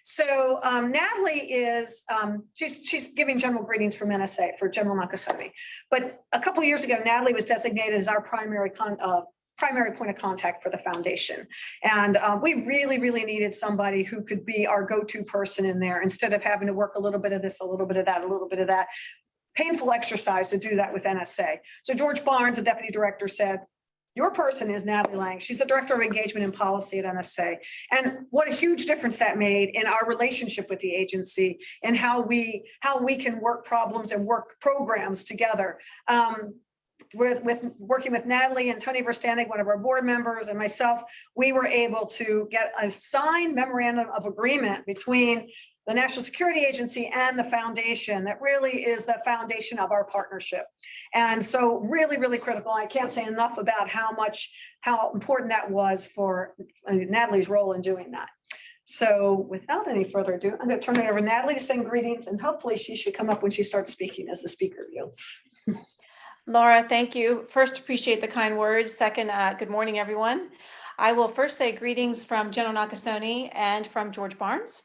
So Natalie is, she's giving general greetings from NSA for General Nakasone. But a couple of years ago, Natalie was designated as our primary point of contact for the foundation. And we really, really needed somebody who could be our go-to person in there instead of having to work a little bit of this, a little bit of that, a little bit of that. Painful exercise to do that with NSA. So George Barnes, the deputy director, said, your person is Natalie Lang. She's the director of engagement and policy at NSA. And what a huge difference that made in our relationship with the agency and how we can work problems and work programs together. With working with Natalie and Tony Verstandig, one of our board members, and myself, we were able to get a signed memorandum of agreement between the National Security Agency and the foundation that really is the foundation of our partnership. And so really, really critical. I can't say enough about how important that was for Natalie's role in doing that. So without any further ado, I'm going to turn it over to Natalie to send greetings, and hopefully she should come up when she starts speaking as the speaker wheel. Laura, thank you. First, appreciate the kind words. Second, good morning, everyone. I will first say greetings from General Nakasone and from George Barnes.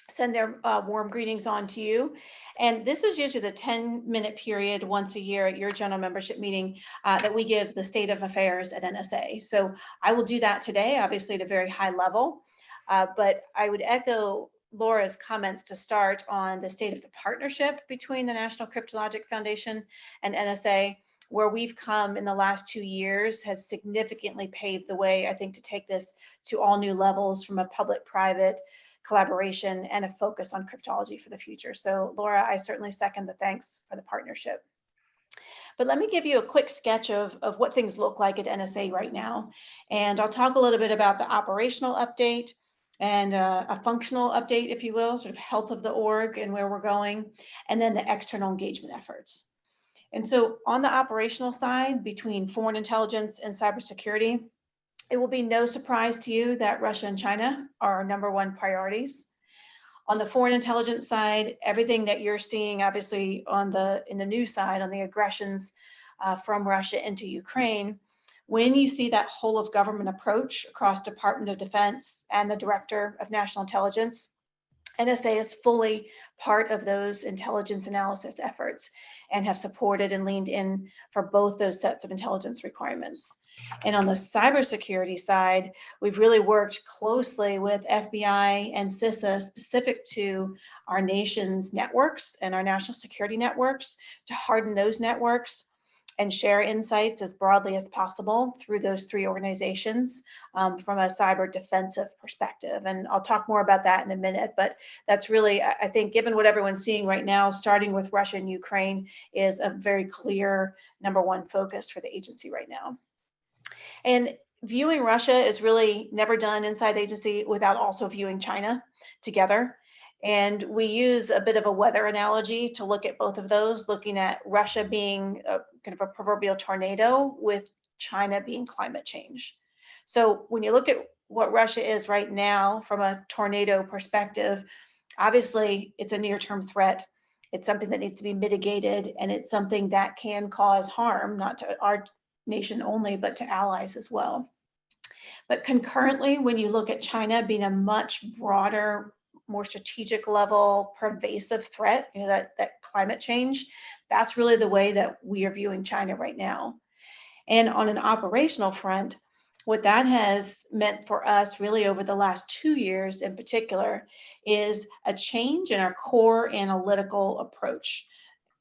Send their warm greetings on to you. And this is usually the 10-minute period once a year at your general membership meeting that we give the state of affairs at NSA. So I will do that today, obviously at a very high level, but I would echo Laura's comments to start on the state of the partnership between the National Cryptologic Foundation and NSA, where we've come in the last 2 years has significantly paved the way, I think, to take this to all new levels from a public-private collaboration and a focus on cryptology for the future. So Laura, I certainly second the thanks for the partnership. But let me give you a quick sketch of what things look like at NSA right now. And I'll talk a little bit about the operational update and a functional update, if you will, sort of health of the org and where we're going, and then the external engagement efforts. And so on the operational side, between foreign intelligence and cybersecurity, it will be no surprise to you that Russia and China are our #1 priorities. On the foreign intelligence side, everything that you're seeing, obviously, in the news side, on the aggressions from Russia into Ukraine, when you see that whole of government approach across Department of Defense and the Director of National Intelligence, NSA is fully part of those intelligence analysis efforts and have supported and leaned in for both those sets of intelligence requirements. And on the cybersecurity side, we've really worked closely with FBI and CISA specific to our nation's networks and our national security networks to harden those networks and share insights as broadly as possible through those 3 organizations from a cyber defensive perspective. And I'll talk more about that in a minute, but that's really, I think, given what everyone's seeing right now, starting with Russia and Ukraine is a very clear #1 focus for the agency right now. And viewing Russia is really never done inside the agency without also viewing China together. And we use a bit of a weather analogy to look at both of those, looking at Russia being kind of a proverbial tornado with China being climate change. So when you look at what Russia is right now from a tornado perspective, obviously it's a near-term threat. It's something that needs to be mitigated, and it's something that can cause harm, not to our nation only, but to allies as well. But concurrently, when you look at China being a much broader, more strategic level, pervasive threat, that climate change, that's really the way that we are viewing China right now. And on an operational front, what that has meant for us really over the last 2 years in particular is a change in our core analytical approach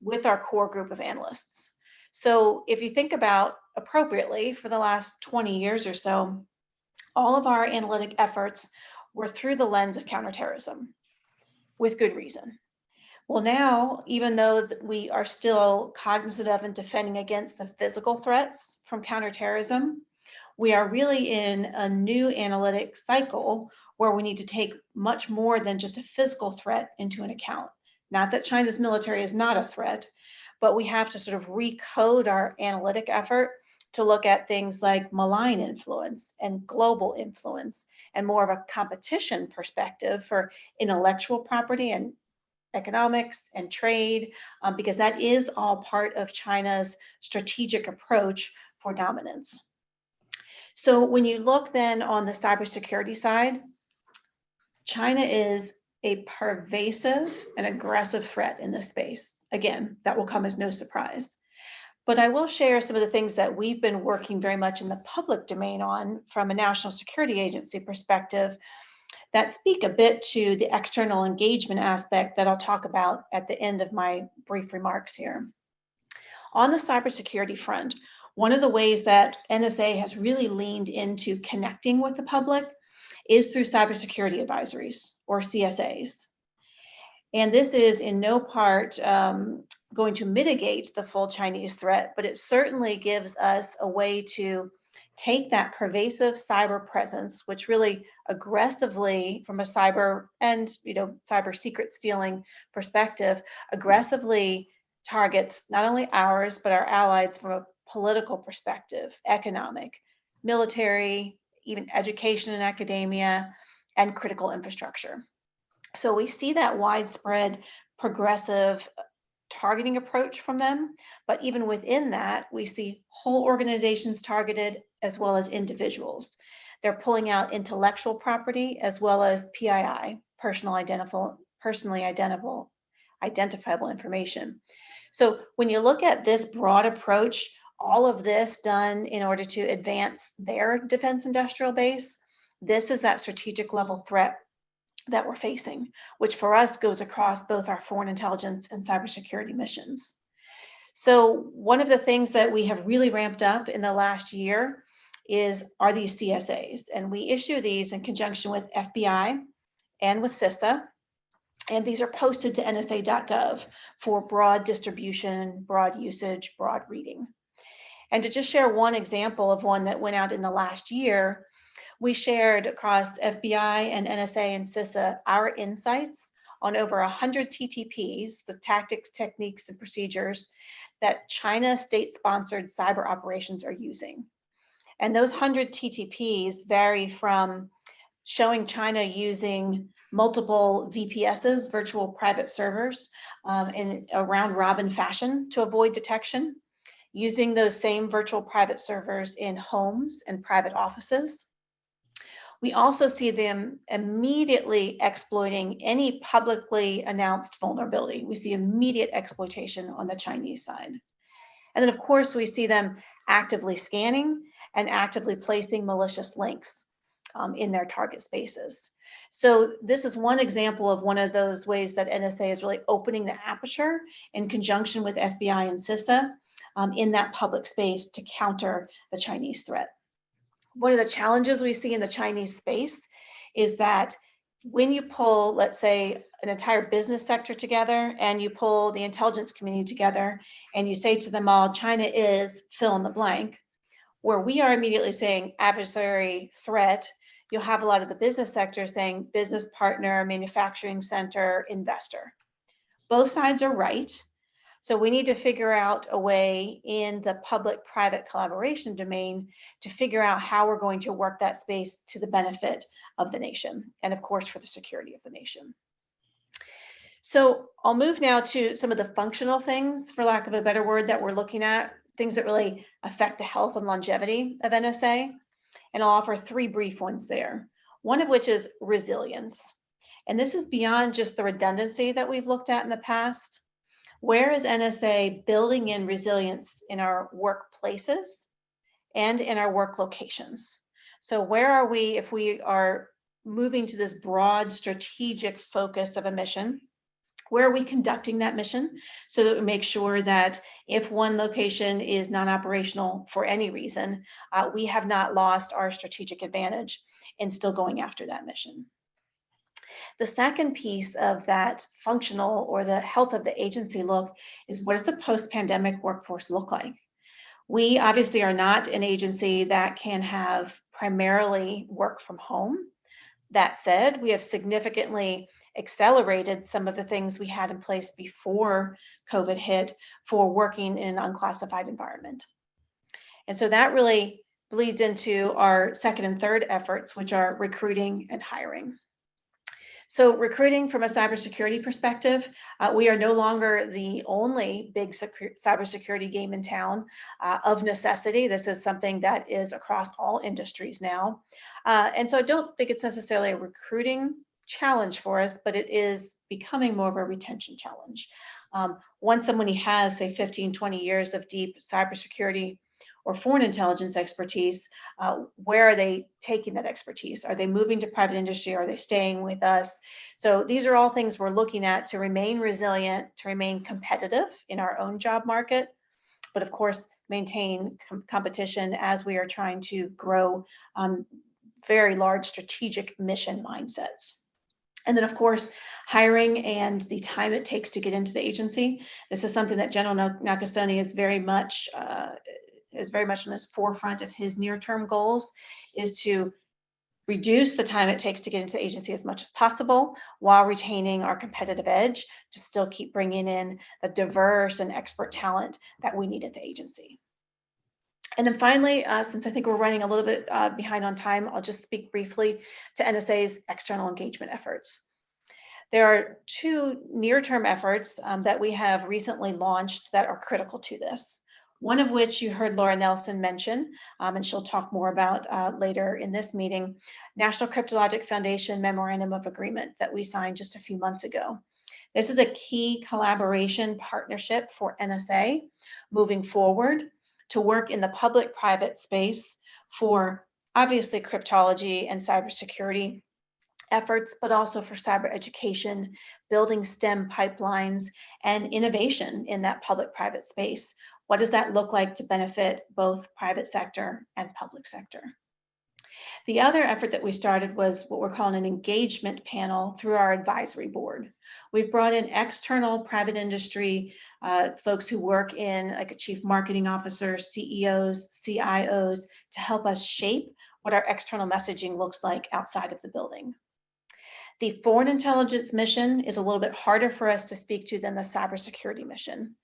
with our core group of analysts. So if you think about appropriately for the last 20 years or so, all of our analytic efforts were through the lens of counterterrorism with good reason. Well, now, even though we are still cognizant of and defending against the physical threats from counterterrorism, we are really in a new analytic cycle where we need to take much more than just a physical threat into an account. Not that China's military is not a threat, but we have to sort of recode our analytic effort to look at things like malign influence and global influence and more of a competition perspective for intellectual property and economics and trade, because that is all part of China's strategic approach for dominance. So when you look then on the cybersecurity side, China is a pervasive and aggressive threat in this space. Again, that will come as no surprise. But I will share some of the things that we've been working very much in the public domain on from a national security agency perspective that speak a bit to the external engagement aspect that I'll talk about at the end of my brief remarks here. On the cybersecurity front, one of the ways that NSA has really leaned into connecting with the public is through cybersecurity advisories, or CSAs. And this is in no part going to mitigate the full Chinese threat, but it certainly gives us a way to take that pervasive cyber presence, which really aggressively, from a cyber and cyber secret stealing perspective, aggressively targets not only ours, but our allies from a political perspective, economic, military, even education and academia, and critical infrastructure. So we see that widespread progressive targeting approach from them, but even within that, we see whole organizations targeted as well as individuals. They're pulling out intellectual property as well as PII, personally identifiable information. So when you look at this broad approach, all of this done in order to advance their defense industrial base, this is that strategic level threat that we're facing, which for us goes across both our foreign intelligence and cybersecurity missions. So one of the things that we have really ramped up in the last year are these CSAs, and we issue these in conjunction with FBI and with CISA, and these are posted to nsa.gov for broad distribution, broad usage, broad reading. And to just share one example of one that went out in the last year, we shared across FBI and NSA and CISA our insights on over 100 TTPs, the tactics, techniques, and procedures that China state-sponsored cyber operations are using. And those 100 TTPs vary from showing China using multiple VPSs, virtual private servers, in a round-robin fashion to avoid detection, using those same virtual private servers in homes and private offices. We also see them immediately exploiting any publicly announced vulnerability. We see immediate exploitation on the Chinese side. And then, of course, we see them actively scanning and actively placing malicious links in their target spaces. So this is one example of one of those ways that NSA is really opening the aperture in conjunction with FBI and CISA in that public space to counter the Chinese threat. One of the challenges we see in the Chinese space is that when you pull, let's say, an entire business sector together and you pull the intelligence community together and you say to them all, China is fill in the blank, where we are immediately saying adversary threat, you'll have a lot of the business sector saying business partner, manufacturing center, investor. Both sides are right. So we need to figure out a way in the public-private collaboration domain to figure out how we're going to work that space to the benefit of the nation and, of course, for the security of the nation. So I'll move now to some of the functional things, for lack of a better word, that we're looking at, things that really affect the health and longevity of NSA. And I'll offer three brief ones there, one of which is resilience. And this is beyond just the redundancy that we've looked at in the past. Where is NSA building in resilience in our workplaces and in our work locations? So where are we if we are moving to this broad strategic focus of a mission? Where are we conducting that mission so that we make sure that if one location is non-operational for any reason, we have not lost our strategic advantage in still going after that mission? The second piece of that functional or the health of the agency look is, what does the post-pandemic workforce look like? We obviously are not an agency that can have primarily work from home. That said, we have significantly accelerated some of the things we had in place before COVID hit for working in an unclassified environment. And so that really bleeds into our second and third efforts, which are recruiting and hiring. So recruiting from a cybersecurity perspective, we are no longer the only big cybersecurity game in town of necessity. This is something that is across all industries now. And so I don't think it's necessarily a recruiting challenge for us, but it is becoming more of a retention challenge. Once somebody has, say, 15, 20 years of deep cybersecurity or foreign intelligence expertise, where are they taking that expertise? Are they moving to private industry? Are they staying with us? So these are all things we're looking at to remain resilient, to remain competitive in our own job market, but of course, maintain competition as we are trying to grow very large strategic mission mindsets. And then, of course, hiring and the time it takes to get into the agency. This is something that General Nakasone is very much on the forefront of his near-term goals, is to reduce the time it takes to get into the agency as much as possible while retaining our competitive edge to still keep bringing in the diverse and expert talent that we need at the agency. And then finally, since I think we're running a little bit behind on time, I'll just speak briefly to NSA's external engagement efforts. There are two near-term efforts that we have recently launched that are critical to this. One of which you heard Laura Nelson mention, and she'll talk more about later in this meeting, National Cryptologic Foundation Memorandum of Agreement that we signed just a few months ago. This is a key collaboration partnership for NSA moving forward to work in the public-private space for obviously cryptology and cybersecurity efforts, but also for cyber education, building STEM pipelines, and innovation in that public-private space. What does that look like to benefit both private sector and public sector? The other effort that we started was what we're calling an engagement panel through our advisory board. We've brought in external private industry folks who work in, like a chief marketing officer, CEOs, CIOs, to help us shape what our external messaging looks like outside of the building. The foreign intelligence mission is a little bit harder for us to speak to than the cybersecurity mission.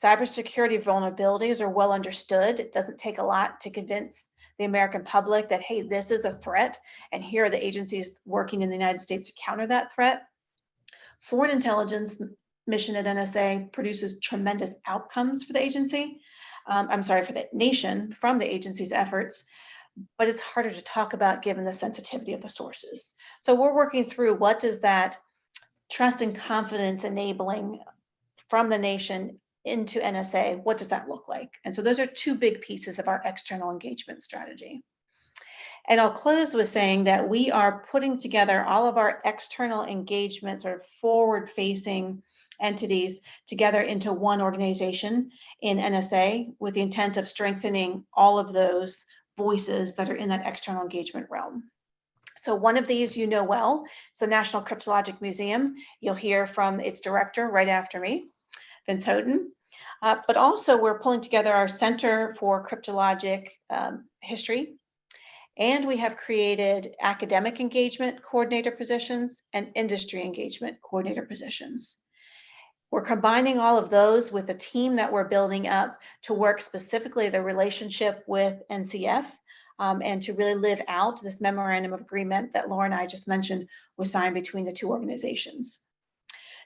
Cybersecurity vulnerabilities are well understood. It doesn't take a lot to convince the American public that, hey, this is a threat, and here are the agencies working in the United States to counter that threat. Foreign intelligence mission at NSA produces tremendous outcomes for the agency. For the nation from the agency's efforts, but it's harder to talk about given the sensitivity of the sources. So we're working through what does that trust and confidence enabling from the nation into NSA, what does that look like? And so those are two big pieces of our external engagement strategy. And I'll close with saying that we are putting together all of our external engagement, sort of forward-facing entities together into one organization in NSA with the intent of strengthening all of those voices that are in that external engagement realm. So one of these you know well, it's the National Cryptologic Museum. You'll hear from its director right after me, Vince Houghton. But also we're pulling together our Center for Cryptologic History, and we have created academic engagement coordinator positions and industry engagement coordinator positions. We're combining all of those with a team that we're building up to work specifically the relationship with NCF and to really live out this memorandum of agreement that Laura and I just mentioned was signed between the two organizations.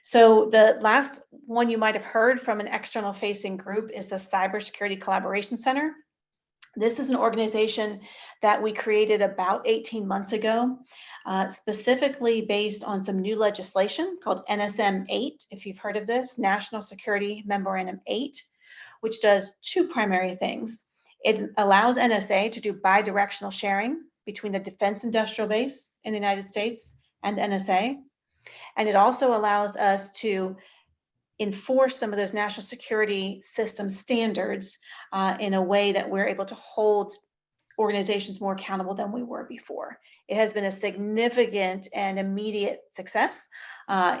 So the last one you might have heard from an external facing group is the Cybersecurity Collaboration Center. This is an organization that we created about 18 months ago, specifically based on some new legislation called NSM 8, if you've heard of this, National Security Memorandum 8, which does two primary things. It allows NSA to do bidirectional sharing between the defense industrial base in the United States and NSA. And it also allows us to enforce some of those national security system standards in a way that we're able to hold organizations more accountable than we were before. It has been a significant and immediate success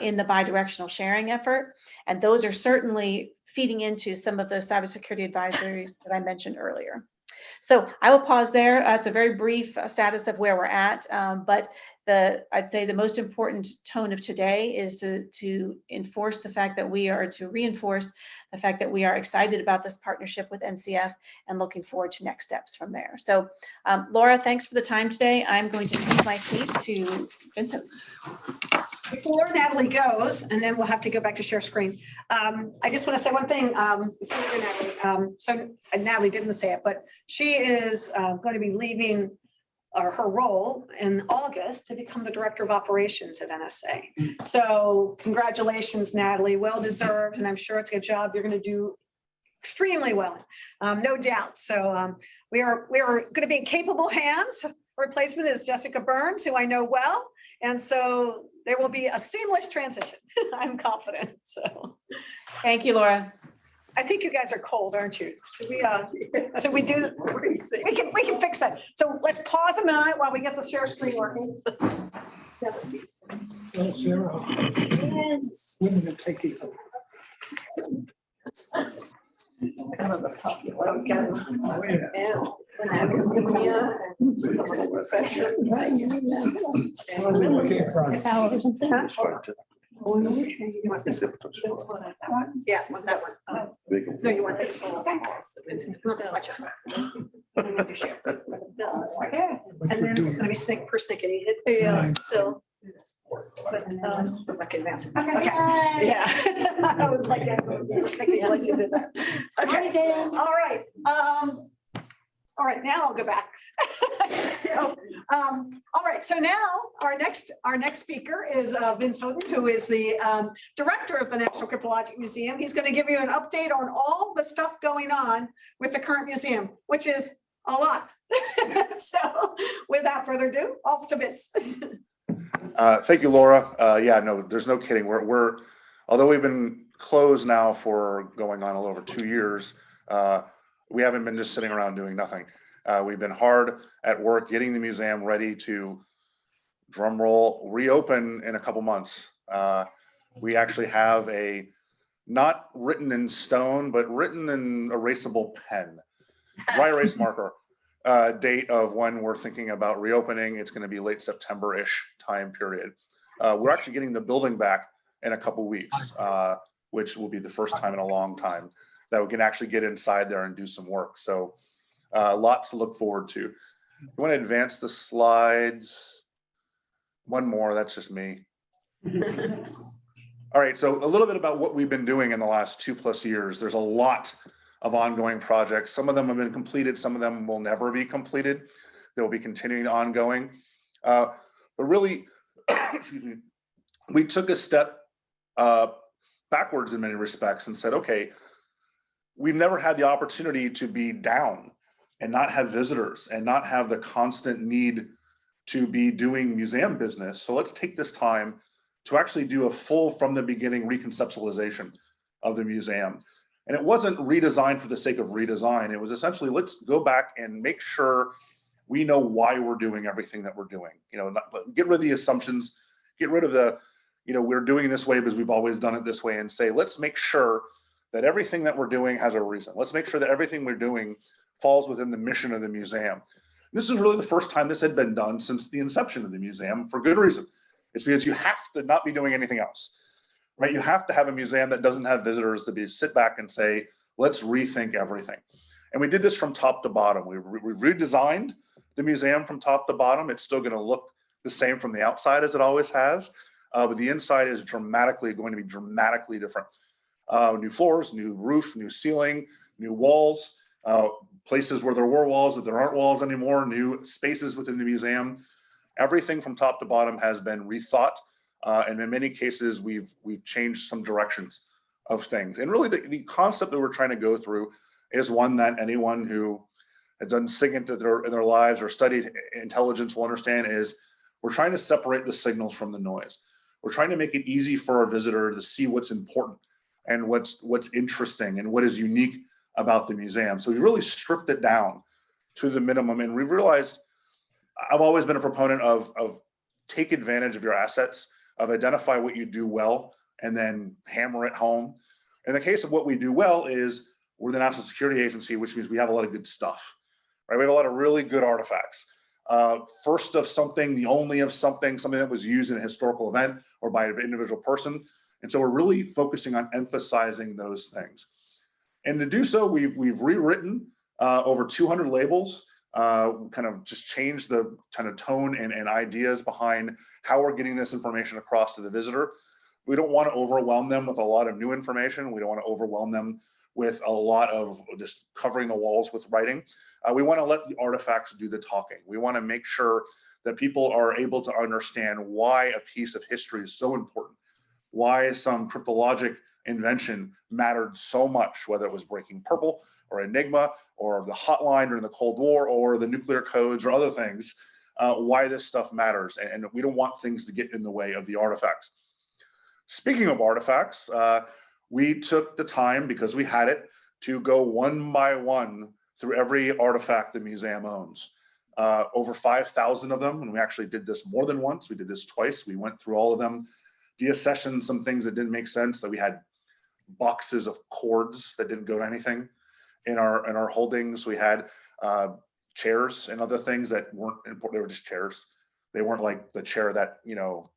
in the bidirectional sharing effort. And those are certainly feeding into some of those cybersecurity advisories that I mentioned earlier. So I will pause there. It's a very brief status of where we're at, but I'd say the most important tone of today is to reinforce the fact that we are excited about this partnership with NCF and looking forward to next steps from there. So Laura, thanks for the time today. I'm going to leave my seat to Vincent. Before Natalie goes, and then we'll have to go back to share screen. I just want to say one thing before Natalie. So Natalie didn't say it, but she is going to be leaving her role in August to become the Director of Operations at NSA. So congratulations, Natalie, well deserved, and I'm sure it's a job you're going to do extremely well, no doubt. So we are going to be in capable hands. Replacement is Jessica Burns, who I know well, and so there will be a seamless transition. I'm confident. So Thank you, Laura. I think you guys are cold, aren't you? So we do. We can fix that. So let's pause a minute while we get the share screen working. Have a seat. Well, Sarah, Yes. we're gonna take it. You want this one? Yeah, want that one. No, you want this. Okay. Not this much. You need to share. Okay. And then it's gonna be persnickety. Yeah, still. I can advance it. Okay. Yeah. I was like, persnickety, unless you did that. Okay. All right. All right, now I'll go back. So, all right, so now our next speaker is Vince Houghton, who is the director of the National Cryptologic Museum. He's going to give you an update on all the stuff going on with the current museum, which is a lot. So without further ado, off to Vince. Thank you, Laura. Yeah, no, there's no kidding. We're although we've been closed now for going on a little over 2 years, we haven't been just sitting around doing nothing. We've been hard at work getting the museum ready to, drum roll, reopen in a couple months. We actually have a not written in stone, but written in erasable pen, dry erase marker date of when we're thinking about reopening. It's going to be late September-ish time period. We're actually getting the building back in a couple weeks, which will be the first time in a long time that we can actually get inside there and do some work. So lots to look forward to. You want to advance the slides? One more, that's just me. All right, so a little bit about what we've been doing in the last 2+ years. There's a lot of ongoing projects. Some of them have been completed, some of them will never be completed. They will be continuing ongoing. But really, excuse me, we took a step backwards in many respects and said, okay, we've never had the opportunity to be down and not have visitors and not have the constant need to be doing museum business. So let's take this time to actually do a full from the beginning reconceptualization of the museum. And it wasn't redesign for the sake of redesign. It was essentially, let's go back and make sure we know why we're doing everything that we're doing. You know, get rid of the assumptions, get rid of the, you know, we're doing this way because we've always done it this way, and say, let's make sure that everything that we're doing has a reason. Let's make sure that everything we're doing falls within the mission of the museum. This is really the first time this had been done since the inception of the museum, for good reason. It's because you have to not be doing anything else, right? You have to have a museum that doesn't have visitors to sit back and say, let's rethink everything. And we did this from top to bottom. We redesigned the museum from top to bottom. It's still going to look the same from the outside as it always has, but the inside is going to be dramatically different. New floors, new roof, new ceiling, new walls, places where there were walls that there aren't walls anymore, new spaces within the museum. Everything from top to bottom has been rethought, and in many cases we've changed some directions of things. And really the concept that we're trying to go through is one that anyone who has done SIGINT in their lives or studied intelligence will understand. Is we're trying to separate the signals from the noise. We're trying to make it easy for a visitor to see what's important and what's interesting and what is unique about the museum. So we really stripped it down to the minimum, and we realized, I've always been a proponent of take advantage of your assets, of identify what you do well, and then hammer it home. In the case of what we do well is we're the National Security Agency, which means we have a lot of good stuff, right? We have a lot of really good artifacts. First of something, the only of something that was used in a historical event or by an individual person. And so we're really focusing on emphasizing those things. And to do so, we've rewritten over 200 labels, kind of just changed the kind of tone and ideas behind how we're getting this information across to the visitor. We don't want to overwhelm them with a lot of new information. We don't want to overwhelm them with a lot of just covering the walls with writing. We want to let the artifacts do the talking. We want to make sure that people are able to understand why a piece of history is so important, why some cryptologic invention mattered so much, whether it was breaking purple or Enigma or the hotline during the Cold War or the nuclear codes or other things, why this stuff matters. And we don't want things to get in the way of the artifacts. Speaking of artifacts, we took the time, because we had it, to go one by one through every artifact the museum owns. Over 5,000 of them, and we actually did this more than once. We did this twice. We went through all of them, deaccessioned some things that didn't make sense, that we had boxes of cords that didn't go to anything in our holdings. We had chairs and other things that weren't important. They were just chairs. They weren't like the chair that, you know,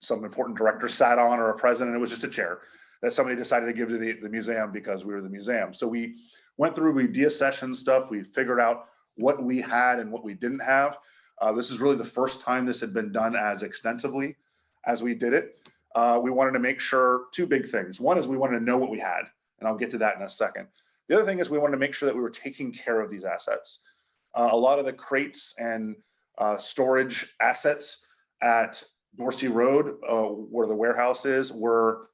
some important director sat on or a president. It was just a chair that somebody decided to give to the museum because we were the museum. So we went through, we deaccessioned stuff. We figured out what we had and what we didn't have. This is really the first time this had been done as extensively as we did it. We wanted to make sure two big things. One is we wanted to know what we had, and I'll get to that in a second. The other thing is we wanted to make sure that we were taking care of these assets. A lot of the crates and storage assets at Dorsey Road, where the warehouse is, were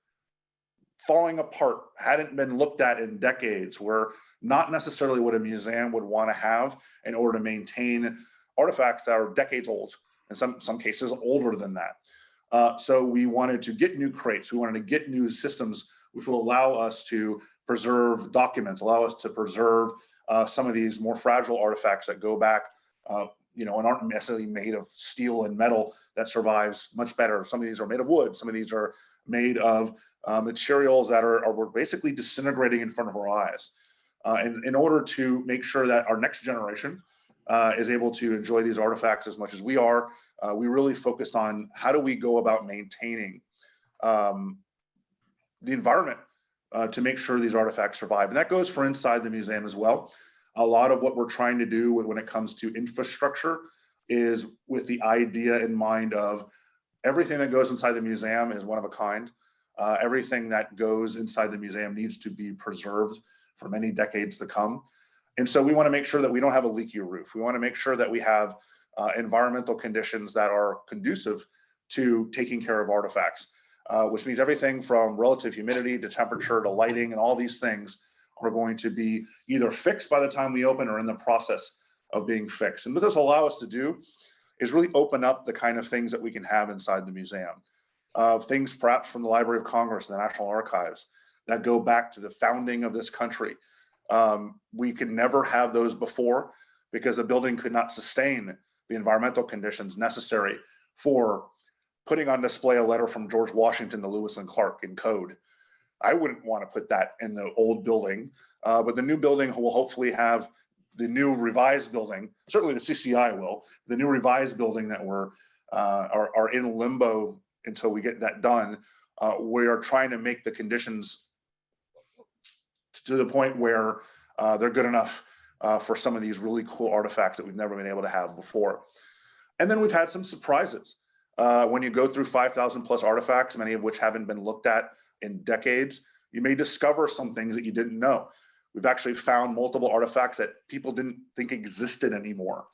falling apart, hadn't been looked at in decades, were not necessarily what a museum would want to have in order to maintain artifacts that are decades old, in some cases older than that. So we wanted to get new crates. We wanted to get new systems which will allow us to preserve documents, allow us to preserve some of these more fragile artifacts that go back, and aren't necessarily made of steel and metal that survives much better. Some of these are made of wood. Some of these are made of materials that are basically disintegrating in front of our eyes. And in order to make sure that our next generation is able to enjoy these artifacts as much as we are, we really focused on how do we go about maintaining the environment to make sure these artifacts survive. And that goes for inside the museum as well. A lot of what we're trying to do when it comes to infrastructure is with the idea in mind of everything that goes inside the museum is one of a kind. Everything that goes inside the museum needs to be preserved for many decades to come. And so we want to make sure that we don't have a leaky roof. We want to make sure that we have environmental conditions that are conducive to taking care of artifacts, which means everything from relative humidity to temperature to lighting and all these things are going to be either fixed by the time we open or in the process of being fixed. And what this allows us to do is really open up the kind of things that we can have inside the museum. Things perhaps from the Library of Congress and the National Archives that go back to the founding of this country. We could never have those before because the building could not sustain the environmental conditions necessary for putting on display a letter from George Washington to Lewis and Clark in code. I wouldn't want to put that in the old building, but the new building will hopefully have the new revised building. Certainly the CCI will. The new revised building that are in limbo until we get that done. We are trying to make the conditions to the point where they're good enough for some of these really cool artifacts that we've never been able to have before. And then we've had some surprises. When you go through 5,000 plus artifacts, many of which haven't been looked at in decades, you may discover some things that you didn't know. We've actually found multiple artifacts that people didn't think existed anymore.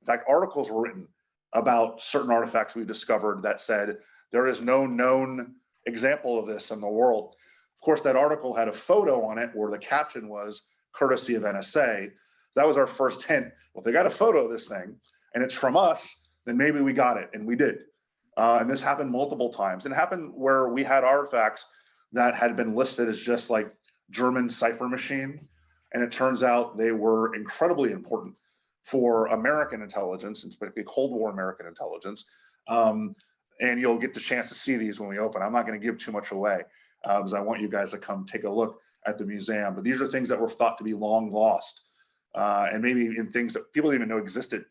In fact, articles were written about certain artifacts we discovered that said, there is no known example of this in the world. Of course, that article had a photo on it where the caption was courtesy of NSA. That was our first hint. Well, if they got a photo of this thing and it's from us, then maybe we got it, and we did. And this happened multiple times. It happened where we had artifacts that had been listed as just like German cipher machine. And it turns out they were incredibly important for American intelligence, and particularly Cold War American intelligence. And you'll get the chance to see these when we open. I'm not going to give too much away because I want you guys to come take a look at the museum. But these are things that were thought to be long lost, and maybe in things that people didn't even know existed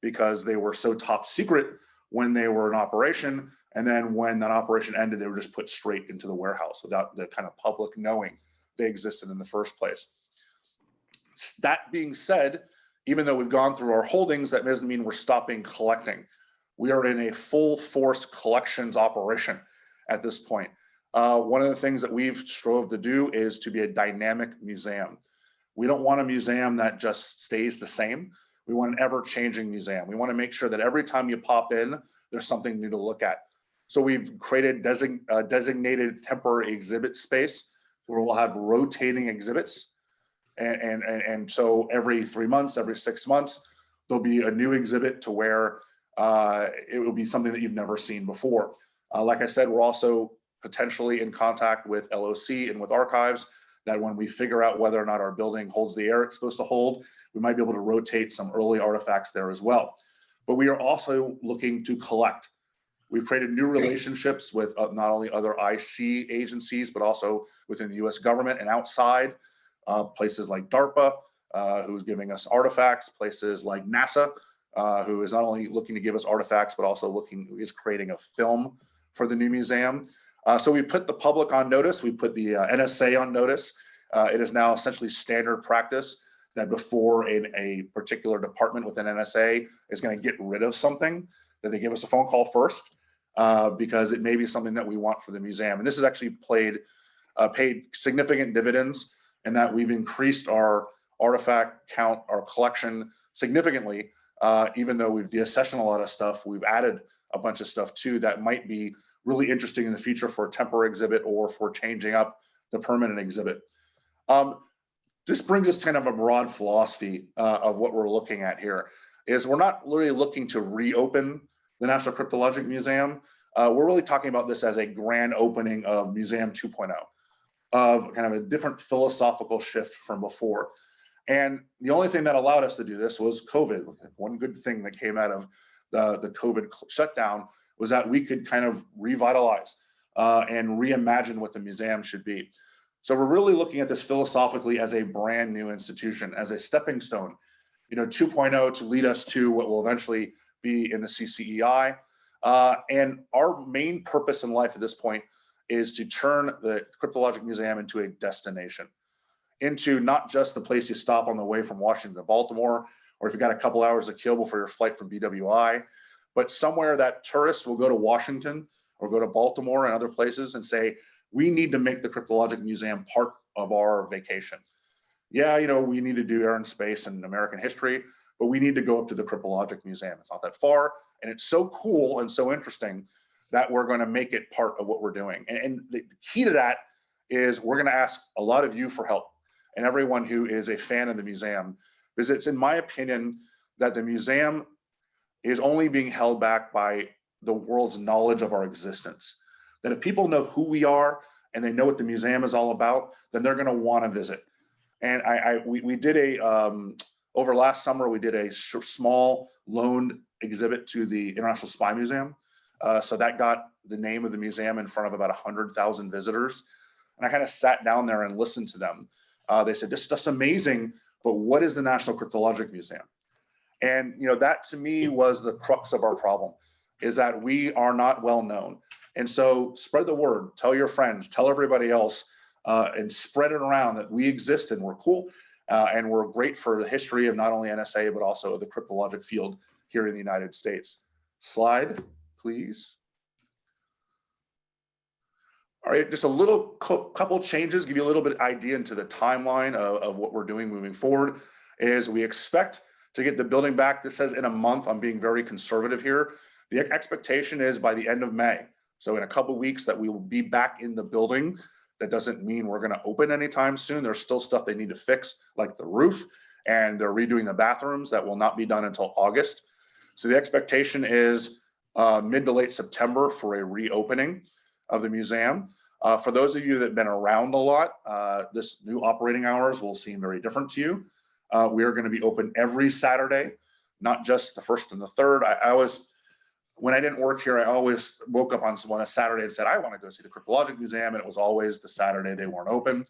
because they were so top secret when they were in operation. And then when that operation ended, they were just put straight into the warehouse without the kind of public knowing they existed in the first place. That being said, even though we've gone through our holdings, that doesn't mean we're stopping collecting. We are in a full force collections operation at this point. One of the things that we've strove to do is to be a dynamic museum. We don't want a museum that just stays the same. We want an ever-changing museum. We want to make sure that every time you pop in, there's something new to look at. So we've created designated temporary exhibit space where we'll have rotating exhibits. And so every 3 months, every 6 months, there'll be a new exhibit to where it will be something that you've never seen before. Like I said, we're also potentially in contact with LOC and with archives, that when we figure out whether or not our building holds the air it's supposed to hold, we might be able to rotate some early artifacts there as well. But we are also looking to collect. We've created new relationships with not only other IC agencies, but also within the US government and outside, places like DARPA, who's giving us artifacts, places like NASA, who is not only looking to give us artifacts, but also is creating a film for the new museum. So we put the public on notice. We put the NSA on notice. It is now essentially standard practice that before a particular department within NSA is going to get rid of something, that they give us a phone call first, because it may be something that we want for the museum. And this has actually paid significant dividends in that we've increased our artifact count, our collection significantly. Even though we've deaccessioned a lot of stuff, we've added a bunch of stuff too that might be really interesting in the future for a temporary exhibit or for changing up the permanent exhibit. This brings us kind of a broad philosophy of what we're looking at here. Is we're not really looking to reopen the National Cryptologic Museum. We're really talking about this as a grand opening of Museum 2.0, of kind of a different philosophical shift from before. And the only thing that allowed us to do this was COVID. One good thing that came out of the COVID shutdown was that we could kind of revitalize and reimagine what the museum should be. So we're really looking at this philosophically as a brand new institution, as a stepping stone, 2.0 to lead us to what will eventually be in the CCEI. And our main purpose in life at this point is to turn the Cryptologic Museum into a destination, into not just the place you stop on the way from Washington to Baltimore, or if you've got a couple hours to kill before your flight from BWI, but somewhere that tourists will go to Washington or go to Baltimore and other places and say, we need to make the Cryptologic Museum part of our vacation. Yeah, we need to do air and space and American history, but we need to go up to the Cryptologic Museum. It's not that far, and it's so cool and so interesting that we're going to make it part of what we're doing. And the key to that is we're going to ask a lot of you for help, and everyone who is a fan of the museum, because it's in my opinion that the museum is only being held back by the world's knowledge of our existence. That if people know who we are and they know what the museum is all about, then they're going to want to visit. And we did over last summer, we did a small loaned exhibit to the International Spy Museum. So that got the name of the museum in front of about 100,000 visitors. And I kind of sat down there and listened to them. They said, this stuff's amazing, but what is the National Cryptologic Museum? And that to me was the crux of our problem, is that we are not well known. And so spread the word, tell your friends, tell everybody else, and spread it around that we exist and we're cool. And we're great for the history of not only NSA, but also the cryptologic field here in the United States. Slide, please. All right, just a little couple changes, give you a little bit of idea into the timeline of what we're doing moving forward. Is we expect to get the building back. This says in a month. I'm being very conservative here. The expectation is by the end of May. So in a couple of weeks that we will be back in the building. That doesn't mean we're going to open anytime soon. There's still stuff they need to fix, like the roof, and they're redoing the bathrooms. That will not be done until August. So the expectation is mid to late September for a reopening of the museum. For those of you that have been around a lot, this new operating hours will seem very different to you. We are going to be open every Saturday, not just the first and the third. When I didn't work here, I always woke up on a Saturday and said, I want to go see the Cryptologic Museum. And it was always the Saturday they weren't open.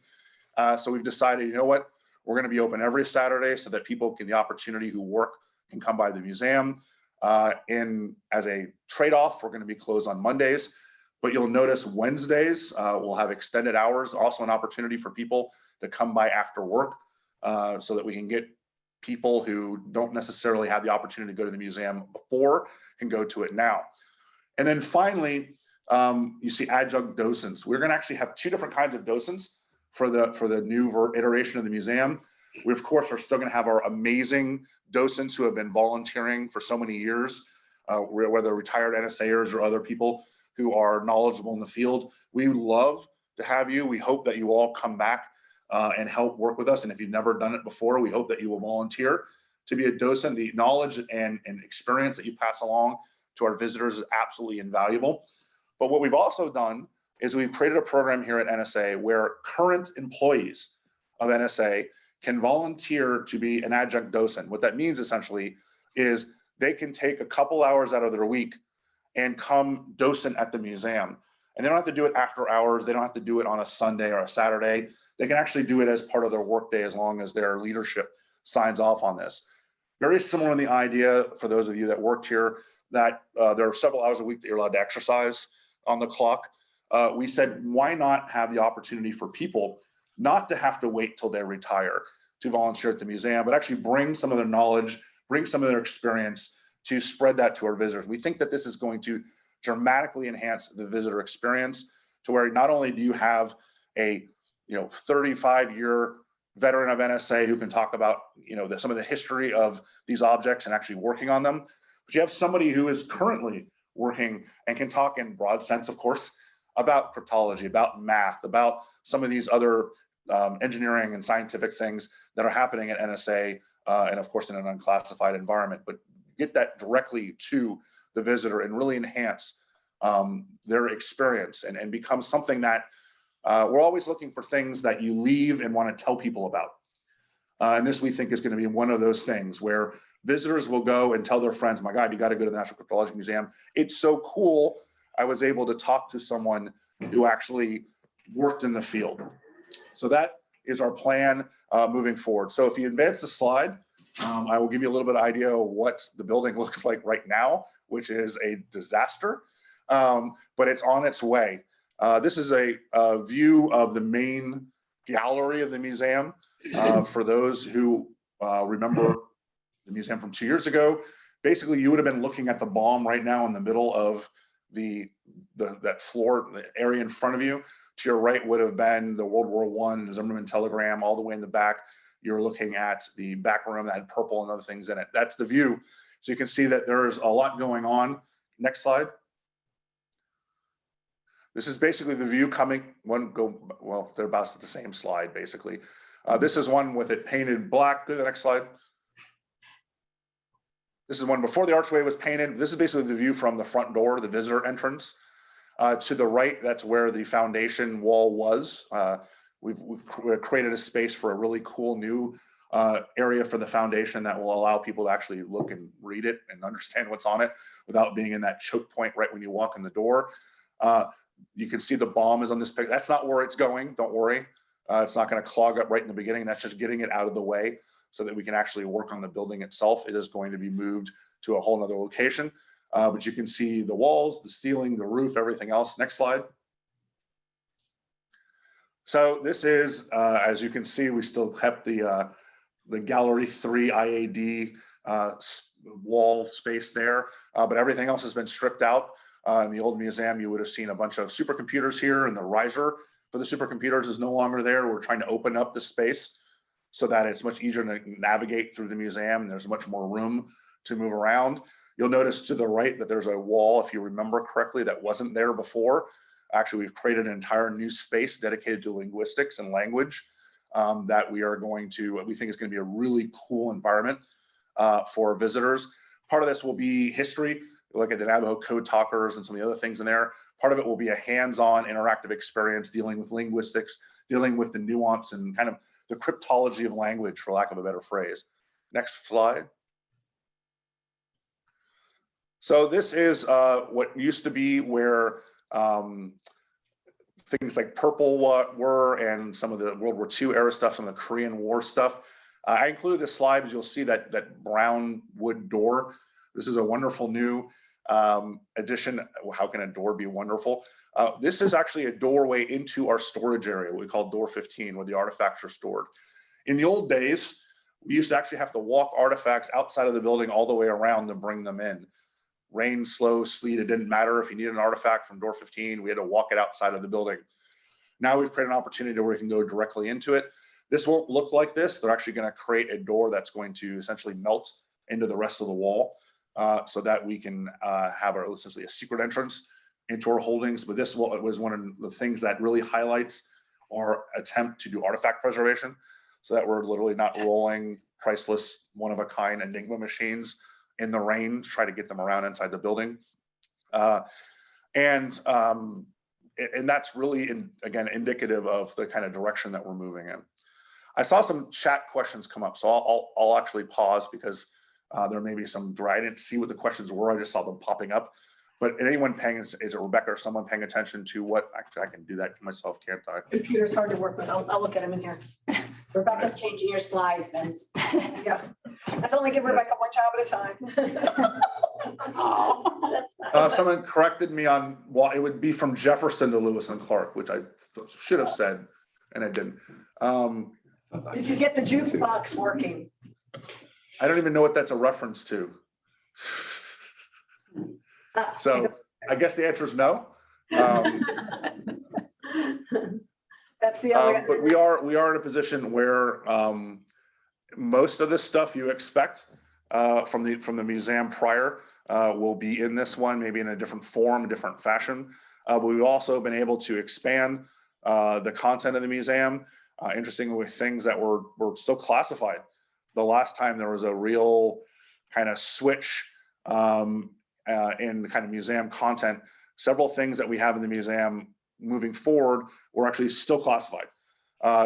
So we've decided, you know what, we're going to be open every Saturday so that people the opportunity who work can come by the museum. As a trade-off, we're going to be closed on Mondays. But you'll notice Wednesdays, we'll have extended hours, also an opportunity for people to come by after work so that we can get people who don't necessarily have the opportunity to go to the museum before can go to it now. And then finally, You see adjunct docents. We're going to actually have two different kinds of docents for the new iteration of the museum. We, of course, are still going to have our amazing docents who have been volunteering for so many years, whether retired NSAers or other people who are knowledgeable in the field. We love to have you. We hope that you all come back and help work with us. And if you've never done it before, we hope that you will volunteer to be a docent. The knowledge and experience that you pass along to our visitors is absolutely invaluable. But what we've also done is we've created a program here at NSA where current employees of NSA can volunteer to be an adjunct docent. What that means essentially is they can take a couple hours out of their week and come docent at the museum. And they don't have to do it after hours. They don't have to do it on a Sunday or a Saturday. They can actually do it as part of their workday as long as their leadership signs off on this. Very similar in the idea for those of you that worked here that there are several hours a week that you're allowed to exercise on the clock. We said, why not have the opportunity for people not to have to wait till they retire to volunteer at the museum, but actually bring some of their knowledge, bring some of their experience to spread that to our visitors. We think that this is going to dramatically enhance the visitor experience to where not only do you have a 35-year veteran of NSA who can talk about some of the history of these objects and actually working on them, but you have somebody who is currently working and can talk in broad sense, of course, about cryptology, about math, about some of these other engineering and scientific things that are happening at NSA, and of course in an unclassified environment, but get that directly to the visitor and really enhance their experience and become something that we're always looking for things that you leave and want to tell people about. And this we think is going to be one of those things where visitors will go and tell their friends, my God, you got to go to the National Cryptologic Museum. It's so cool. I was able to talk to someone who actually worked in the field. So that is our plan moving forward. So if you advance the slide, I will give you a little bit of idea of what the building looks like right now, which is a disaster, but it's on its way. This is a view of the main gallery of the museum. For those who remember the museum from 2 years ago, basically you would have been looking at the bomb right now in the middle of that floor, the area in front of you. To your right would have been the World War I Zimmerman telegram. All the way in the back, you're looking at the back room that had purple and other things in it. That's the view. So you can see that there's a lot going on. Next slide. This is basically the view coming, they're about at the same slide, basically. This is one with it painted black. Go to the next slide. This is one before the archway was painted. This is basically the view from the front door, the visitor entrance. To the right, that's where the foundation wall was. We've created a space for a really cool new area for the foundation that will allow people to actually look and read it and understand what's on it without being in that choke point right when you walk in the door. You can see the bomb is on this picture. That's not where it's going, don't worry. It's not going to clog up right in the beginning. That's just getting it out of the way so that we can actually work on the building itself. It is going to be moved to a whole nother location. But you can see the walls, the ceiling, the roof, everything else. Next slide. So this is, as you can see, we still kept the Gallery 3 IAD wall space there, but everything else has been stripped out. In the old museum, you would have seen a bunch of supercomputers here, and the riser for the supercomputers is no longer there. We're trying to open up the space so that it's much easier to navigate through the museum, and there's much more room to move around. You'll notice to the right that there's a wall, if you remember correctly, that wasn't there before. Actually, we've created an entire new space dedicated to linguistics and language that we think is going to be a really cool environment for visitors. Part of this will be history. Look at the Navajo code talkers and some of the other things in there. Part of it will be a hands-on interactive experience dealing with linguistics, dealing with the nuance and kind of the cryptology of language, for lack of a better phrase. Next slide. So this is what used to be where things like purple were and some of the World War II era stuff, some of the Korean War stuff. I included this slide because you'll see that brown wood door. This is a wonderful new addition. How can a door be wonderful? This is actually a doorway into our storage area, what we call door 15, where the artifacts are stored. In the old days, we used to actually have to walk artifacts outside of the building all the way around to bring them in. rain, slow, sleet, it didn't matter. If you needed an artifact from door 15, we had to walk it outside of the building. Now we've created an opportunity where we can go directly into it. This won't look like this. They're actually going to create a door that's going to essentially melt into the rest of the wall so that we can have essentially a secret entrance into our holdings. But this was one of the things that really highlights our attempt to do artifact preservation, so that we're literally not rolling priceless, one-of-a-kind Enigma machines in the rain to try to get them around inside the building. And that's really, again, indicative of the kind of direction that we're moving in. I saw some chat questions come up, so I'll actually pause because there may be some, I didn't see what the questions were, I just saw them popping up. But anyone paying, is it Rebecca or someone paying attention to what, actually I can do that myself, can't I? Computer's hard to work with. I'll look at them in here. Rebecca's changing your slides, Vince. Yeah, let's only give Rebecca one job at a time. Oh, that's fine. Someone corrected me on, well, it would be from Jefferson to Lewis and Clark, which I should have said, and I didn't. Did you get the jukebox working? I don't even know what that's a reference to. So I guess the answer is no. That's the other. But we are in a position where most of the stuff you expect from the museum prior will be in this one, maybe in a different form, a different fashion. But we've also been able to expand the content of the museum. Interestingly, with things that were still classified. The last time there was a real kind of switch in the kind of museum content, several things that we have in the museum moving forward were actually still classified.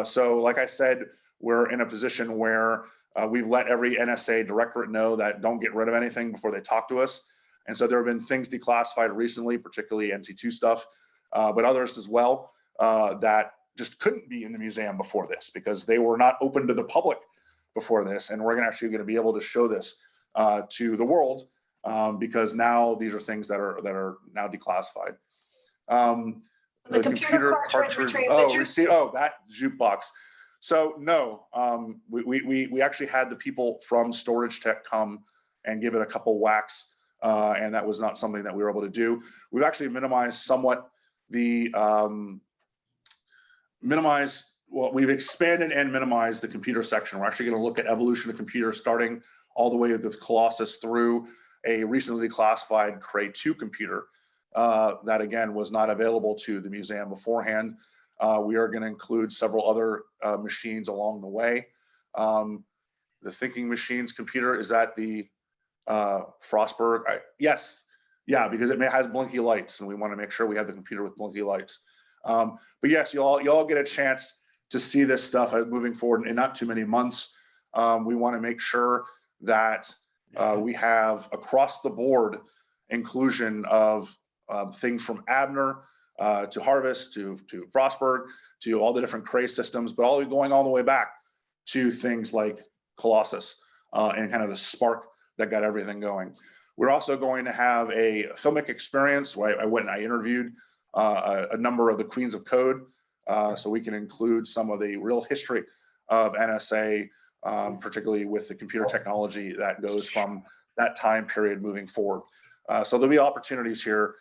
So like I said, we're in a position where we've let every NSA directorate know that don't get rid of anything before they talk to us. And so there have been things declassified recently, particularly NC2 stuff, but others as well that just couldn't be in the museum before this because they were not open to the public before this. And we're actually going to be able to show this to the world because now these are things that are now declassified. The computer cartridge retrieve. That jukebox. So no, we actually had the people from Storage Tech come and give it a couple whacks, and that was not something that we were able to do. We've actually minimized somewhat the we've expanded and minimized the computer section. We're actually going to look at evolution of computers starting all the way with Colossus through a recently classified Cray 2 computer that again was not available to the museum beforehand. We are going to include several other machines along the way. The Thinking Machines computer, is that the Frostburg? Yes, yeah, because it has blinky lights and we want to make sure we have the computer with blinky lights. But yes, you all get a chance to see this stuff moving forward in not too many months. We want to make sure that we have across the board inclusion of things from Abner to Harvest to Frostburg to all the different Cray systems, but going all the way back to things like Colossus and kind of the spark that got everything going. We're also going to have a filmic experience where I went and I interviewed a number of the Queens of Code, so we can include some of the real history of NSA, particularly with the computer technology that goes from that time period moving forward. So there'll be opportunities here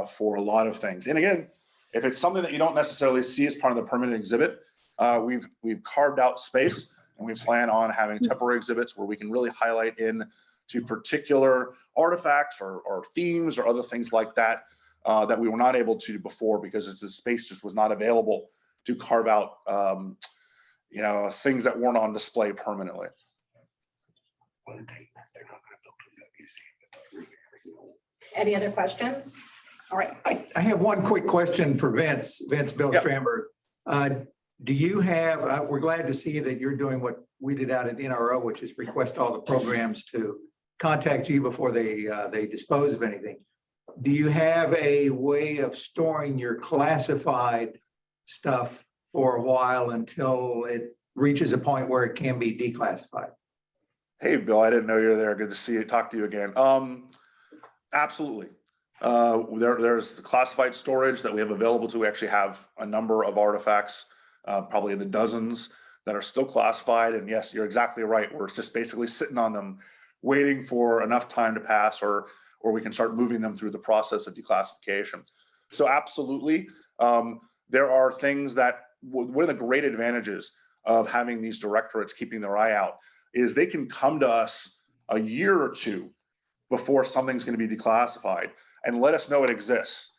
for a lot of things. And again, if it's something that you don't necessarily see as part of the permanent exhibit, we've carved out space and we plan on having temporary exhibits where we can really highlight in to particular artifacts or themes or other things like that that we were not able to do before because the space just was not available to carve out things that weren't on display permanently. Any other questions? All right. I have one quick question for Vince Bill Yep. Stramberg. Do you have, we're glad to see that you're doing what we did out at NRO, which is request all the programs to contact you before they dispose of anything. Do you have a way of storing your classified stuff for a while until it reaches a point where it can be declassified? Hey, Bill, I didn't know you were there. Good to see you. Talk to you again. Absolutely. There's the classified storage that we have available to. We actually have a number of artifacts, probably in the dozens, that are still classified. And yes, you're exactly right. We're just basically sitting on them, waiting for enough time to pass or or we can start moving them through the process of declassification. So absolutely, there are things that, one of the great advantages of having these directorates keeping their eye out is they can come to us a year or two before something's going to be declassified and let us know it exists.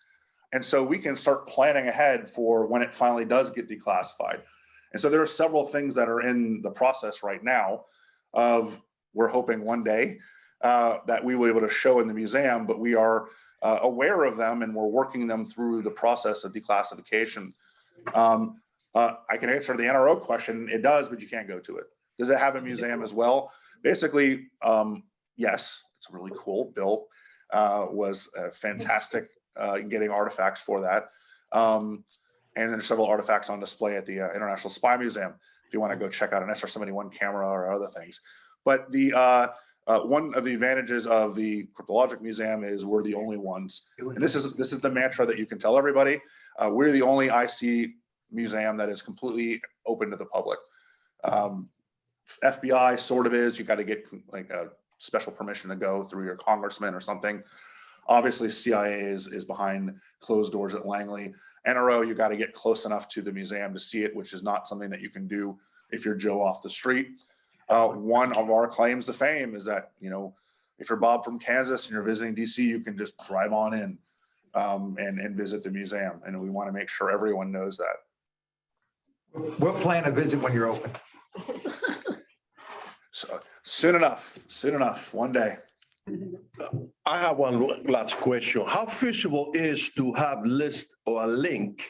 And so we can start planning ahead for when it finally does get declassified. And so there are several things that are in the process right now of, we're hoping one day that we will be able to show in the museum, but we are aware of them and we're working them through the process of declassification. I can answer the NRO question. It does, but you can't go to it. Does it have a museum as well? Basically, yes, it's really cool. Bill was fantastic in getting artifacts for that. And then there's several artifacts on display at the International Spy Museum, if you want to go check out an SR-71 camera or other things. But the one of the advantages of the Cryptologic Museum is we're the only ones. And this is the mantra that you can tell everybody. We're the only IC museum that is completely open to the public. FBI sort of is. You got to get like a special permission to go through your congressman or something. Obviously, CIA is behind closed doors at Langley. NRO, you got to get close enough to the museum to see it, which is not something that you can do if you're Joe off the street. One of our claims to fame is that, you know, if you're Bob from Kansas and you're visiting DC, you can just drive on in and visit the museum. And we want to make sure everyone knows that. We'll plan a visit when you're open. So soon enough, one day. I have one last question. How feasible is to have list or a link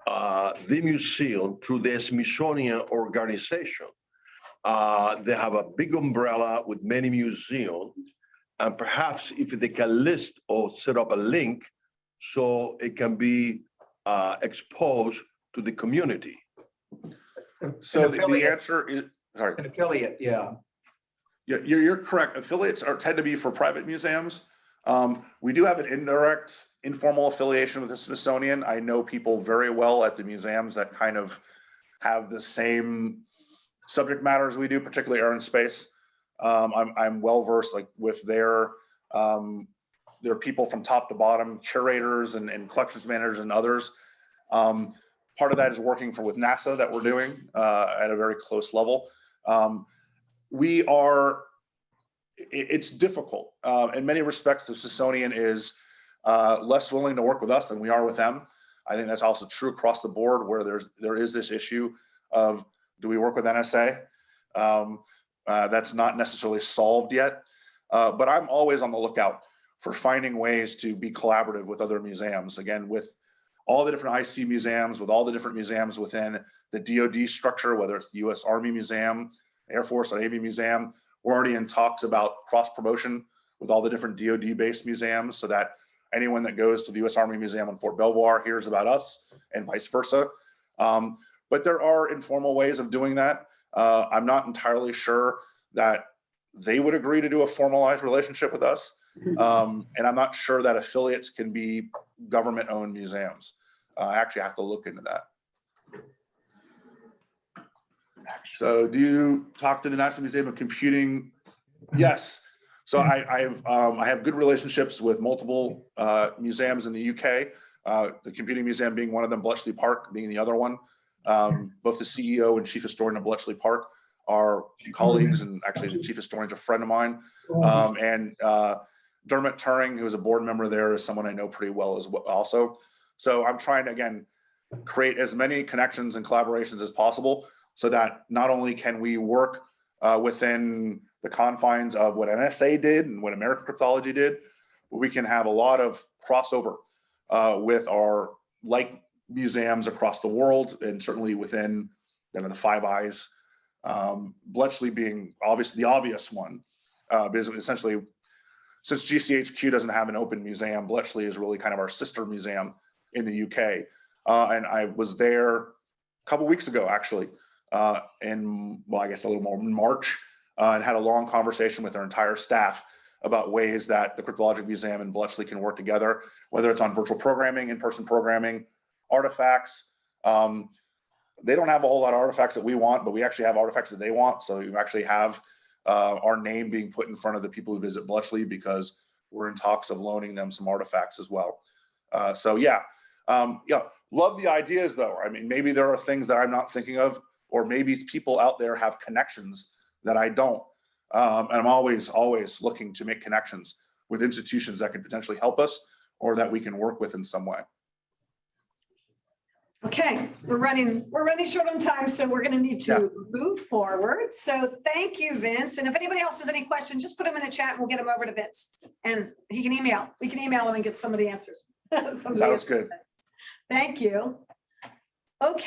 the museum through the Smithsonian organization? They have a big umbrella with many museums, and perhaps if they can list or set up a link so it can be exposed to the community. So the answer is, sorry. An affiliate, yeah. Yeah, you're correct. Affiliates tend to be for private museums. We do have an indirect, informal affiliation with the Smithsonian. I know people very well at the museums that kind of have the same subject matter as we do, particularly air and space. I'm well versed like with their people from top to bottom, curators and collections managers and others. Part of that is working with NASA that we're doing at a very close level. It's difficult. In many respects, the Smithsonian is less willing to work with us than we are with them. I think that's also true across the board where there is this issue of, do we work with NSA? That's not necessarily solved yet, but I'm always on the lookout for finding ways to be collaborative with other museums. Again, with all the different IC museums, with all the different museums within the DoD structure, whether it's the US Army Museum, Air Force or Navy Museum. We're already in talks about cross promotion with all the different DoD based museums so that anyone that goes to the US Army Museum in Fort Belvoir hears about us and vice versa. But there are informal ways of doing that. I'm not entirely sure that they would agree to do a formalized relationship with us. And I'm not sure that affiliates can be government owned museums. I actually have to look into that. So do you talk to the National Museum of Computing? Yes. So I have good relationships with multiple museums in the UK, the Computing Museum being one of them, Bletchley Park being the other one. Both the CEO and chief historian of Bletchley Park are colleagues, and actually the chief historian is a friend of mine. And Dermot Turing, who is a board member there, is someone I know pretty well as well also. So I'm trying to, again, create as many connections and collaborations as possible so that not only can we work within the confines of what NSA did and what American cryptology did, but we can have a lot of crossover with our like museums across the world, and certainly within the Five Eyes, Bletchley being obviously the obvious one, because essentially, since GCHQ doesn't have an open museum, Bletchley is really kind of our sister museum in the UK. And I was there a couple weeks ago, actually, in, well, I guess a little more in March, and had a long conversation with their entire staff about ways that the Cryptologic Museum and Bletchley can work together, whether it's on virtual programming, in-person programming, artifacts. They don't have a whole lot of artifacts that we want, but we actually have artifacts that they want. So you actually have our name being put in front of the people who visit Bletchley because we're in talks of loaning them some artifacts as well. So yeah, love the ideas though. I mean, maybe there are things that I'm not thinking of, or maybe people out there have connections that I don't. And I'm always looking to make connections with institutions that could potentially help us or that we can work with in some way. Okay, we're running short on time, so we're going to need to move forward. So thank you, Vince. And if anybody else has any questions, just put them in the chat and we'll get them over to Vince. And he can email. We can email him and get some of the answers. Sounds good. Thank you. Okay.